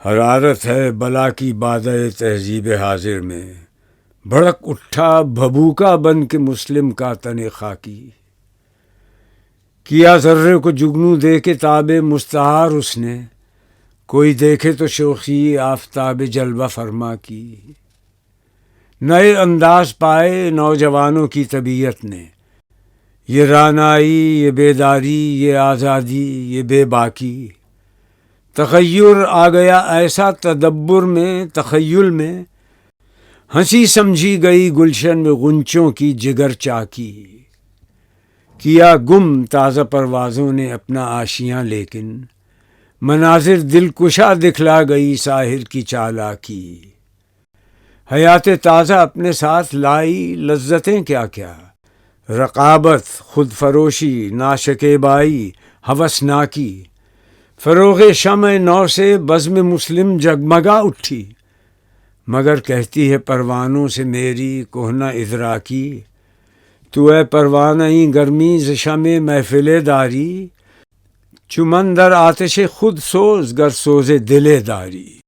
حرارت ہے بلا کی بادہ تہذیب حاضر میں، بھڑک اٹھا بھبوکا بن کے مسلم کا تن خاکی۔ کیا ذرے کو جگنو دے کے تاب مستعار اس نے، کوئی دیکھے تو شوخی آفتاب جلوہ فرما کی۔ نئے انداز پائے نوجوانوں کی طبیعت نے، یہ رانائی، یہ بیداری، یہ آزادی، یہ بے باکی۔ تغیر آ گیا ایسا تدبر میں، تخیل میں، ہنسی سمجھی گئی گلشن میں غنچوں کی جگر چاکی۔ کیا گم تازہ پروازوں نے اپنا آشیاں، لیکن مناظر دل کشا دکھلا گئی ساحر کی چالاکی۔ حیات تازہ اپنے ساتھ لائی لذتیں کیا کیا، رقابت، خود فروشی، ناشکیبائی، ہوسناکی۔ فروغ شمع نو سے بزم مسلم جگمگا اٹھی، مگر کہتی ہے پروانوں سے میری کہنہ ادراکی۔ تو اے پروانۂ گرمی ز شمع محفل داری، چمن در آتش خود سوز گر سوز دل داری۔